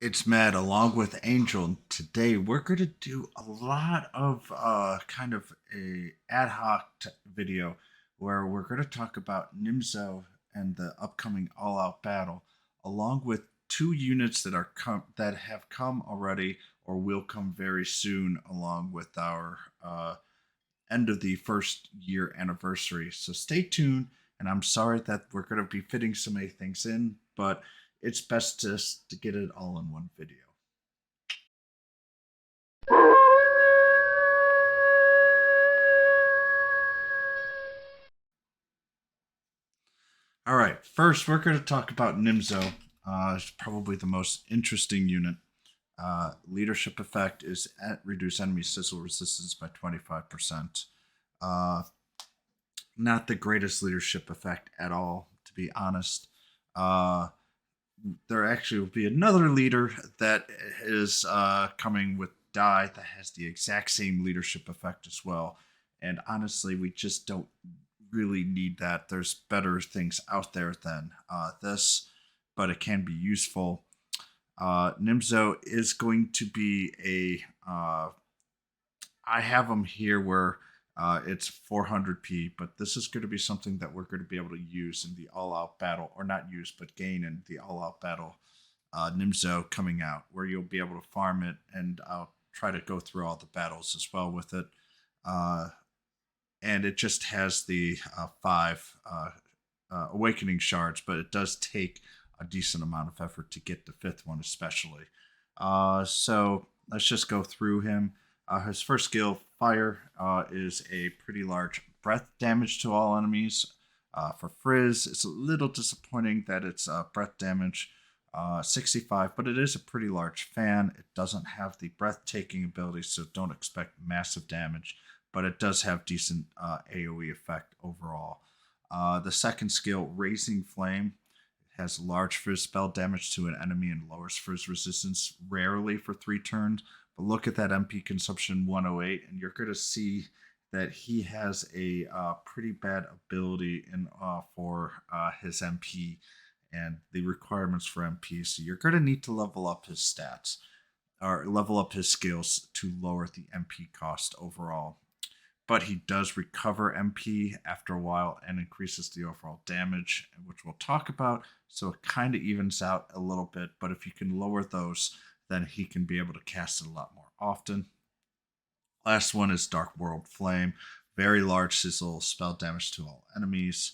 It's Matt along with Angel. Today we're going to do a lot of kind of a ad hoc video where we're going to talk about Nimzo and the upcoming all-out battle, along with two units that have come already or will come very soon, along with our end of the first year anniversary. So stay tuned, and I'm sorry that we're going to be fitting so many things in, but it's best just to get it all in one video. All right, first we're going to talk about Nimzo. It's probably the most interesting unit. Leadership effect is at reduce enemy sizzle resistance by 25%. Uh, Not the greatest leadership effect at all, to be honest. Uh, there actually will be another leader that is coming with die that has the exact same leadership effect as well. And honestly, we just don't really need that. There's better things out there than this, but it can be useful. Nimzo is going to be a. I have them here where it's 400p, but this is going to be something that we're going to be able to use in the all-out battle, or not use, but gain in the all-out battle. Nimzo coming out, where you'll be able to farm it, and I'll try to go through all the battles as well with it. Uh, and it just has the five awakening shards, but it does take a decent amount of effort to get the fifth one, especially. So let's just go through him. His first skill, Fire, is a pretty large breath damage to all enemies. For Frizz, it's a little disappointing that it's breath damage 65, but it is a pretty large fan. It doesn't have the breathtaking ability, so don't expect massive damage, but it does have decent AoE effect overall. The second skill, Raising Flame, has large frizz spell damage to an enemy and lowers frizz resistance rarely for 3 turns. But look at that MP consumption 108, and you're going to see that he has a pretty bad ability in for his MP and the requirements for MP. So you're going to need to level up his stats or level up his skills to lower the MP cost overall. But he does recover MP after a while and increases the overall damage, which we'll talk about. So it kind of evens out a little bit. But if you can lower those, then he can be able to cast it a lot more often. Last one is Dark World Flame. Very large sizzle, spell damage to all enemies.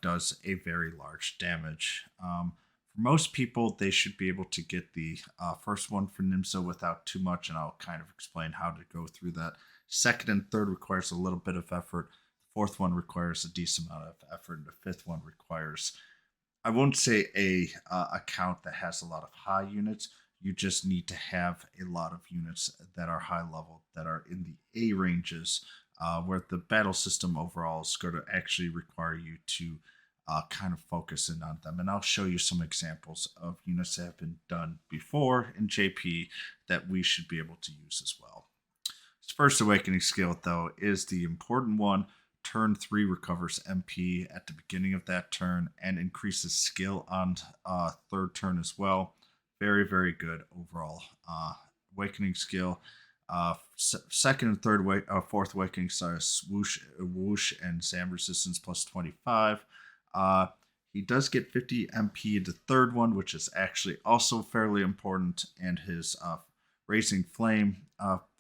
Does a very large damage. For most people, they should be able to get the first one for Nimzo without too much, and I'll kind of explain how to go through that. Second and third requires a little bit of effort. The fourth one requires a decent amount of effort, and the fifth one requires, I won't say a account that has a lot of high units. You just need to have a lot of units that are high level, that are in the A ranges, where the battle system overall is going to actually require you to kind of focus in on them. And I'll show you some examples of units that have been done before in JP that we should be able to use as well. His first awakening skill, though, is the important one. Turn 3 recovers MP at the beginning of that turn and increases skill on third turn as well. Very, very good overall awakening skill. Second and fourth awakening stars swoosh and Zam resistance plus 25. He does get 50 MP in the third one, which is actually also fairly important, and his Raising Flame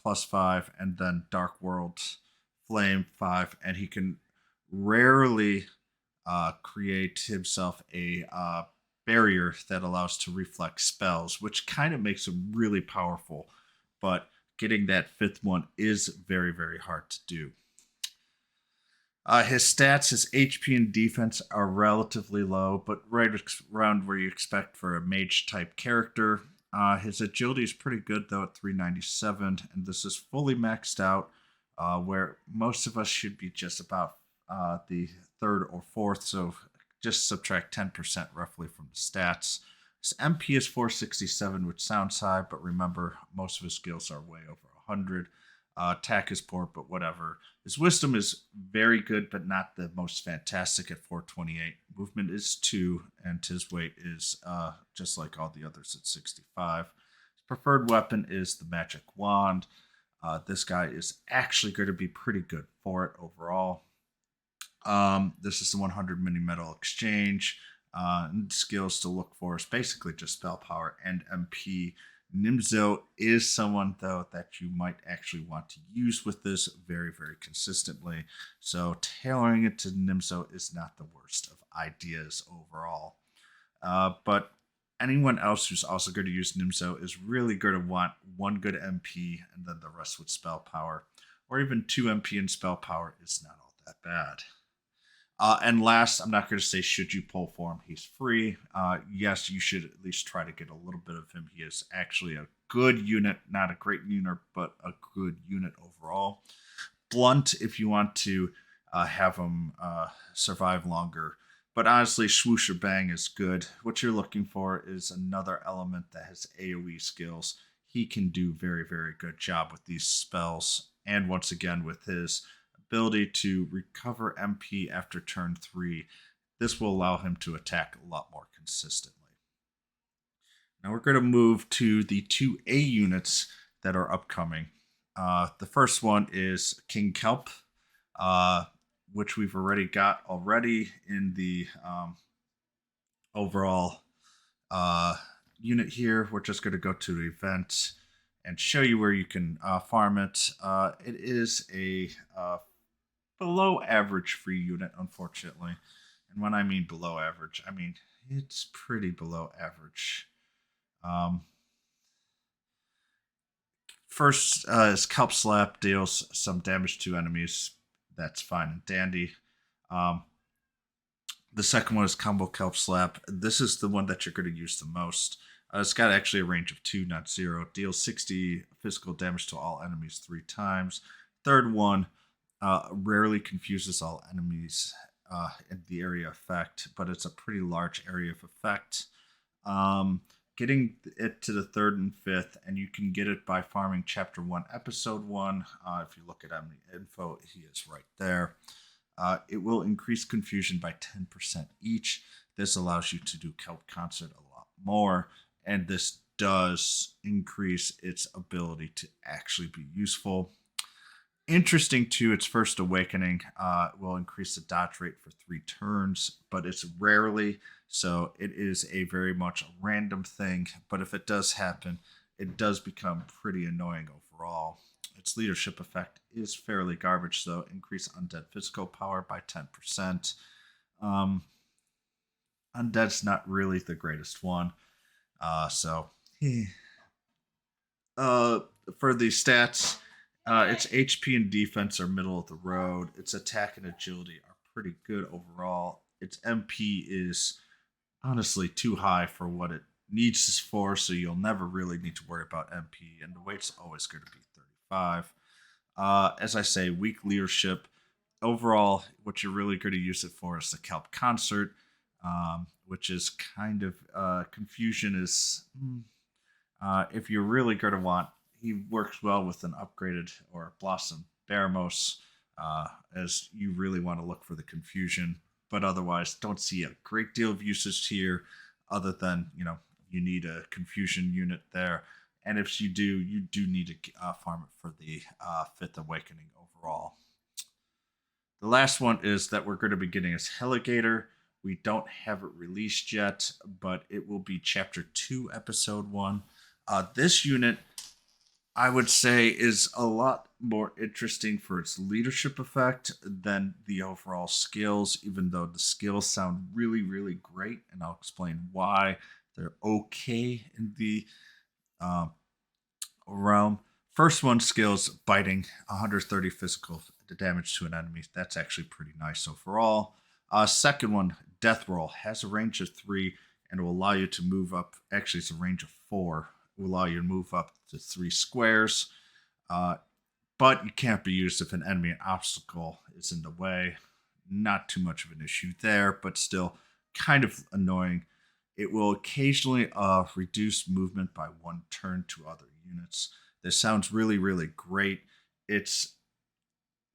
plus 5, and then Dark World Flame 5, and he can rarely create himself a barrier that allows to reflect spells, which kind of makes him really powerful. But getting that fifth one is very, very hard to do. His stats, his HP and defense are relatively low, but right around where you expect for a mage type character. His agility is pretty good though at 397, and this is fully maxed out, where most of us should be just about the third or fourth. So just subtract 10% roughly from the stats. His MP is 467, which sounds high, but remember most of his skills are way over 100. Attack is poor, but whatever. His wisdom is very good, but not the most fantastic at 428. Movement is 2, and his weight is just like all the others at 65. His preferred weapon is the magic wand. This guy is actually going to be pretty good for it overall. This is the 100 mini metal exchange. And skills to look for is basically just spell power and MP. Nimzo is someone, though, that you might actually want to use with this very, very consistently. So tailoring it to Nimzo is not the worst of ideas overall. But anyone else who's also going to use Nimzo is really going to want one good MP and then the rest with spell power. Or even 2 MP and spell power is not all that bad. And last, I'm not going to say should you pull for him. He's free. Yes, you should at least try to get a little bit of him. He is actually a good unit, not a great unit, but a good unit overall. Blunt, if you want to have him survive longer. But honestly, swoosh or bang is good. What you're looking for is another element that has AoE skills. He can do very, very good job with these spells. And once again, with his ability to recover MP after turn 3. This will allow him to attack a lot more consistently. Now we're going to move to the 2A units that are upcoming. The first one is King Kelp, which we've already got in the overall unit here. We're just going to go to the event and show you where you can farm it. It is a below average free unit, unfortunately. And when I mean below average, I mean it's pretty below average. First is Kelp Slap, deals some damage to enemies. That's fine and dandy. The second one is Combo Kelp Slap. This is the one that you're going to use the most. It's got actually a range of 2, not 0. Deals 60 physical damage to all enemies 3 times. Third one, rarely confuses all enemies in the area effect, but it's a pretty large area of effect. Getting it to the 3rd and 5th, and you can get it by farming Chapter 1, Episode 1. If you look at enemy info, he is right there. It will increase confusion by 10% each. This allows you to do Kelp Concert a lot more, and this does increase its ability to actually be useful. Interesting too, its first awakening will increase the dodge rate for 3 turns, but it's rarely, so it is a very much a random thing. But if it does happen, it does become pretty annoying overall. Its leadership effect is fairly garbage, though. Increase undead physical power by 10%. Undead's not really the greatest one, so for the stats. Its HP and defense are middle of the road. Its attack and agility are pretty good overall. Its MP is honestly too high for what it needs this for, so you'll never really need to worry about MP, and the weight's always going to be 35. As I say, weak leadership. Overall, what you're really going to use it for is the Kelp Concert, which is kind of confusion is... if you're really going to want, he works well with an upgraded or Blossom Baramos, as you really want to look for the confusion. But otherwise, don't see a great deal of usage here, other than you need a confusion unit there. And if you do need to farm it for the 5th Awakening overall. The last one is that we're going to be getting is Heligator. We don't have it released yet, but it will be Chapter 2, Episode 1. This unit, I would say, is a lot more interesting for its leadership effect than the overall skills, even though the skills sound really, really great, and I'll explain why. They're okay in the realm. First one, skills, biting, 130 physical damage to an enemy. That's actually pretty nice overall. Second one, death roll, has a range of 3 and will allow you to move up. Actually, it's a range of 4. Will allow you to move up to 3 squares, but you can't be used if an enemy obstacle is in the way. Not too much of an issue there, but still kind of annoying. It will occasionally reduce movement by 1 turn to other units. This sounds really, really great It's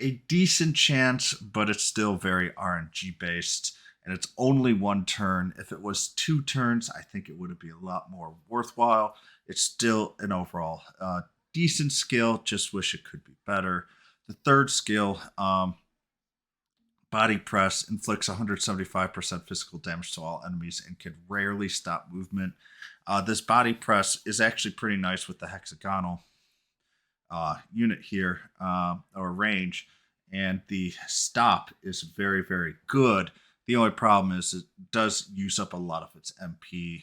a decent chance, but it's still very RNG based. And it's only one turn. If it was 2 turns, I think it would be a lot more worthwhile. It's still an overall decent skill. Just wish it could be better. The third skill, body press, inflicts 175% physical damage to all enemies and can rarely stop movement. This body press is actually pretty nice with the hexagonal unit here, or range, and the stop is very, very good. The only problem is it does use up a lot of its MP.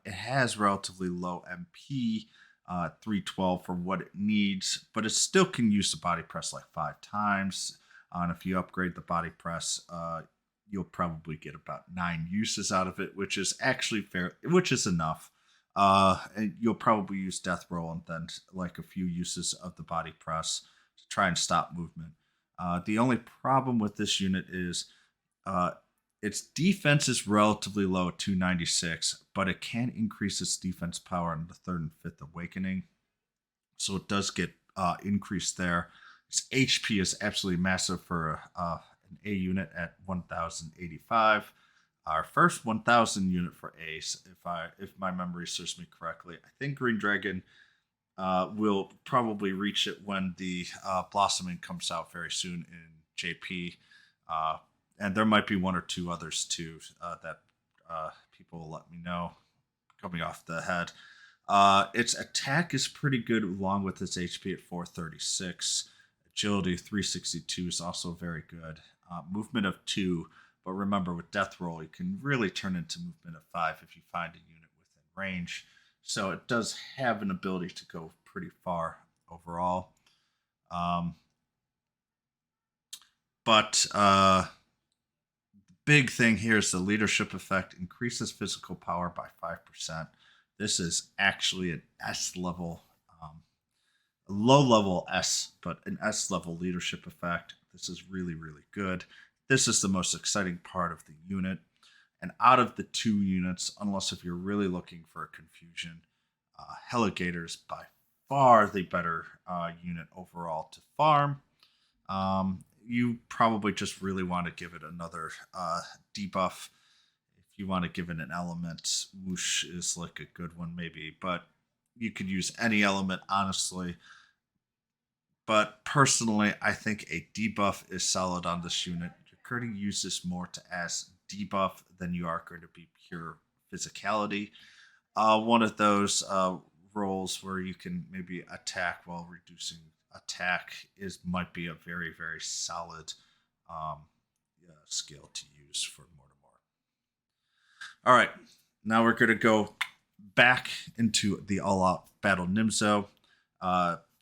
It has relatively low MP, 312 for what it needs, but it still can use the body press like 5 times. And if you upgrade the body press, you'll probably get about 9 uses out of it, which is actually fair, which is enough. And you'll probably use death roll and then like a few uses of the body press to try and stop movement. The only problem with this unit is its defense is relatively low at 296, but it can increase its defense power in the third and fifth awakening. So it does get increased there. Its HP is absolutely massive for an A unit at 1085. Our first 1000 unit for Ace, if my memory serves me correctly. I think Green Dragon will probably reach it when the Blossoming comes out very soon in JP. And there might be one or two others too that people will let me know coming off the head. Its attack is pretty good along with its HP at 436. Agility 362 is also very good. Movement of 2, but remember with Death Roll, you can really turn into movement of 5 if you find a unit within range. So it does have an ability to go pretty far overall. But the big thing here is the leadership effect increases physical power by 5%. This is actually an S level, a low level S, but an S level leadership effect. This is really, really good. This is the most exciting part of the unit. And out of the 2 units, unless if you're really looking for a confusion, Heligator is by far the better unit overall to farm. You probably just really want to give it another debuff. If you want to give it an element, Whoosh is like a good one maybe, but you could use any element, honestly. But personally, I think a debuff is solid on this unit. You're going to use this more to as debuff than you are going to be pure physicality. One of those roles where you can maybe attack while reducing attack might be a very, very solid skill to use for Mortimer. All right, now we're going to go back into the all-out battle Nimzo.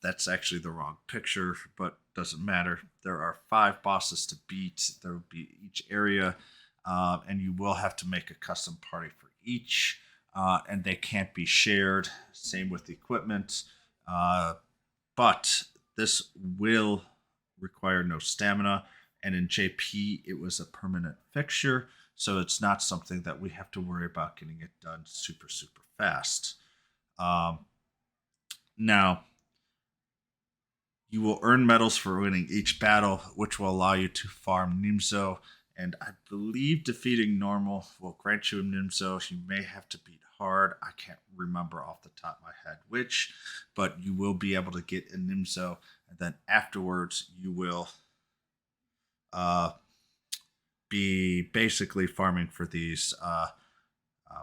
That's actually the wrong picture, but doesn't matter. There are 5 bosses to beat. There will be each area, and you will have to make a custom party for each, and they can't be shared. Same with the equipment, but this will require no stamina, and in JP it was a permanent fixture, so it's not something that we have to worry about getting it done super, super fast. Now, you will earn medals for winning each battle, which will allow you to farm Nimzo. And I believe defeating normal will grant you a Nimzo. You may have to beat hard. I can't remember off the top of my head which, but you will be able to get a Nimzo. And then afterwards, you will be basically farming for these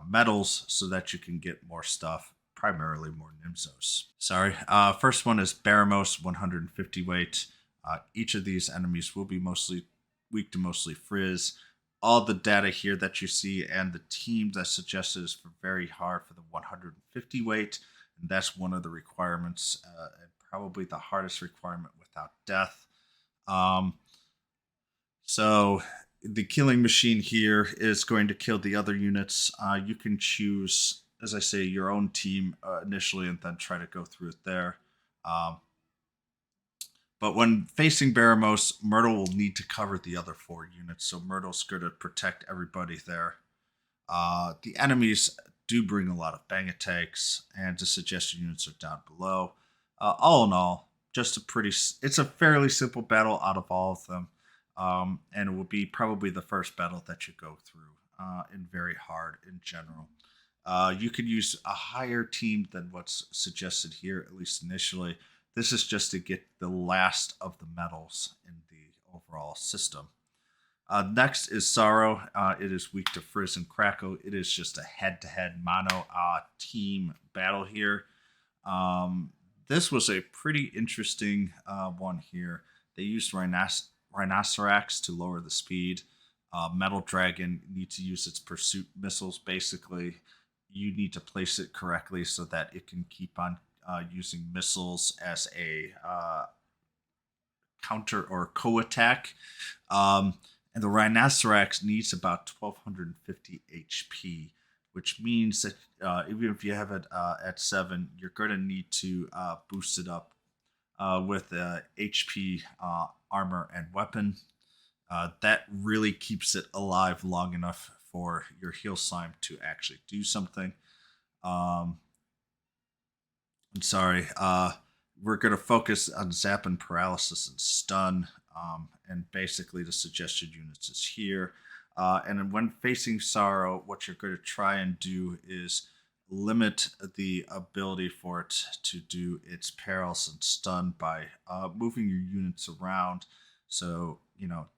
medals so that you can get more stuff. Primarily more Nimzos. Sorry. First one is Baramos, 150 weight. Each of these enemies will be mostly weak to mostly Frizz. All the data here that you see and the team that suggested is for very hard for the 150 weight. And that's one of the requirements, and probably the hardest requirement without death. So the killing machine here is going to kill the other units. You can choose, as I say, your own team initially and then try to go through it there. But when facing Baramos, Myrtle will need to cover the other 4 units, so Myrtle's going to protect everybody there. The enemies do bring a lot of bang attacks, and the suggested units are down below. All in all, just it's a fairly simple battle out of all of them, and it will be probably the first battle that you go through, and very hard in general. You could use a higher team than what's suggested here, at least initially. This is just to get the last of the metals in the overall system. Next is Sorrow. It is weak to Frizz and Crackle. It is just a head-to-head mono team battle here. This was a pretty interesting one here. They used Rhinoceros to lower the speed. Metal Dragon needs to use its pursuit missiles. Basically, you need to place it correctly so that it can keep on using missiles as a counter or co-attack. And the Rhinoceros needs about 1250 HP, which means that even if you have it at 7, you're going to need to boost it up with HP, armor, and weapon. That really keeps it alive long enough for your heal slime to actually do something. I'm sorry. We're going to focus on zap and paralysis and stun. And basically, the suggested units is here. And then when facing Sorrow, what you're going to try and do is limit the ability for it to do its paralysis and stun by moving your units around, so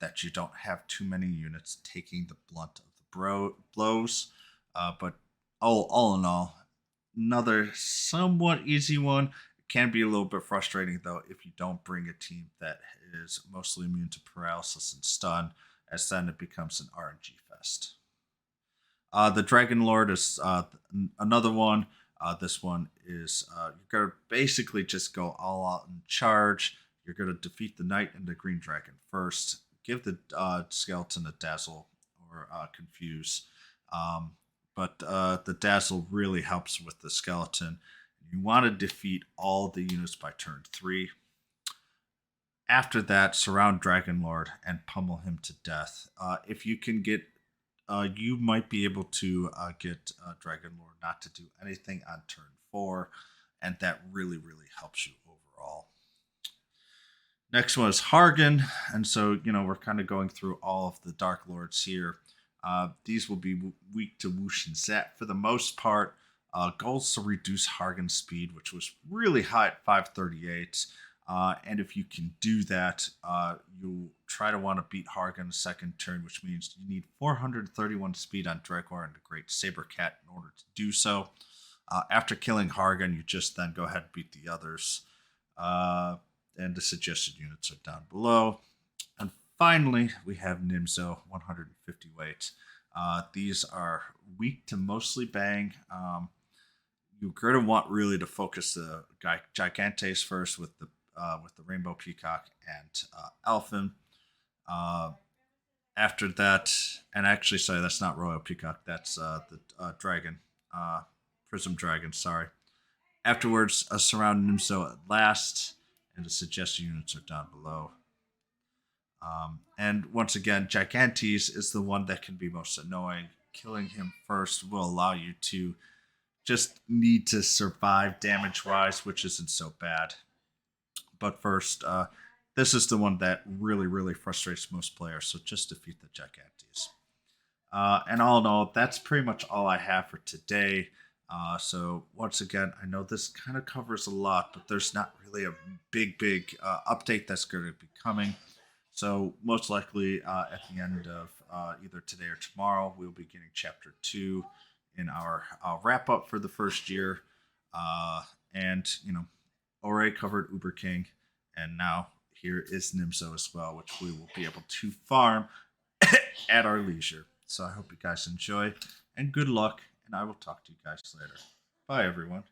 that you don't have too many units taking the blunt of the blows. But all in all, another somewhat easy one. It can be a little bit frustrating though if you don't bring a team that is mostly immune to paralysis and stun, as then it becomes an RNG fest. The Dragon Lord is another one. This one is you're gonna basically just go all out and charge. You're gonna defeat the Knight and the Green Dragon first. Give the skeleton a dazzle or confuse. But the dazzle really helps with the skeleton. You want to defeat all the units by turn 3. After that, surround Dragon Lord and pummel him to death. If you can get, you might be able to get Dragon Lord not to do anything on turn 4, and that really, really helps you overall. Next one is Hargan, and so we're kind of going through all of the Dark Lords here. These will be weak to Whoosh and Zap for the most part. Goals to reduce Hargan's speed, which was really high at 538. And if you can do that, you'll try to want to beat Hargan second turn, which means you need 431 speed on Dregor and the Great Saber Cat in order to do so. After killing Hargan, you just then go ahead and beat the others. And the suggested units are down below. And finally, we have Nimzo, 150 weight. These are weak to mostly bang. You're going to want really to focus the Gigantes first with the Rainbow Peacock and Elfin. After that, and actually, sorry, that's not Royal Peacock. That's the Dragon, Prism Dragon. Sorry. Afterwards, surround Nimzo at last, and the suggested units are down below. And once again, Gigantes is the one that can be most annoying. Killing him first will allow you to just need to survive damage-wise, which isn't so bad. But first, this is the one that really, really frustrates most players, so just defeat the Gigantes. And all in all, that's pretty much all I have for today. So once again, I know this kind of covers a lot, but there's not really a big update that's going to be coming. So most likely at the end of either today or tomorrow, we'll be getting Chapter 2 in our wrap-up for the first year. And, already covered Uber King, and now here is Nimzo as well, which we will be able to farm at our leisure. So I hope you guys enjoy, and good luck, and I will talk to you guys later. Bye, everyone.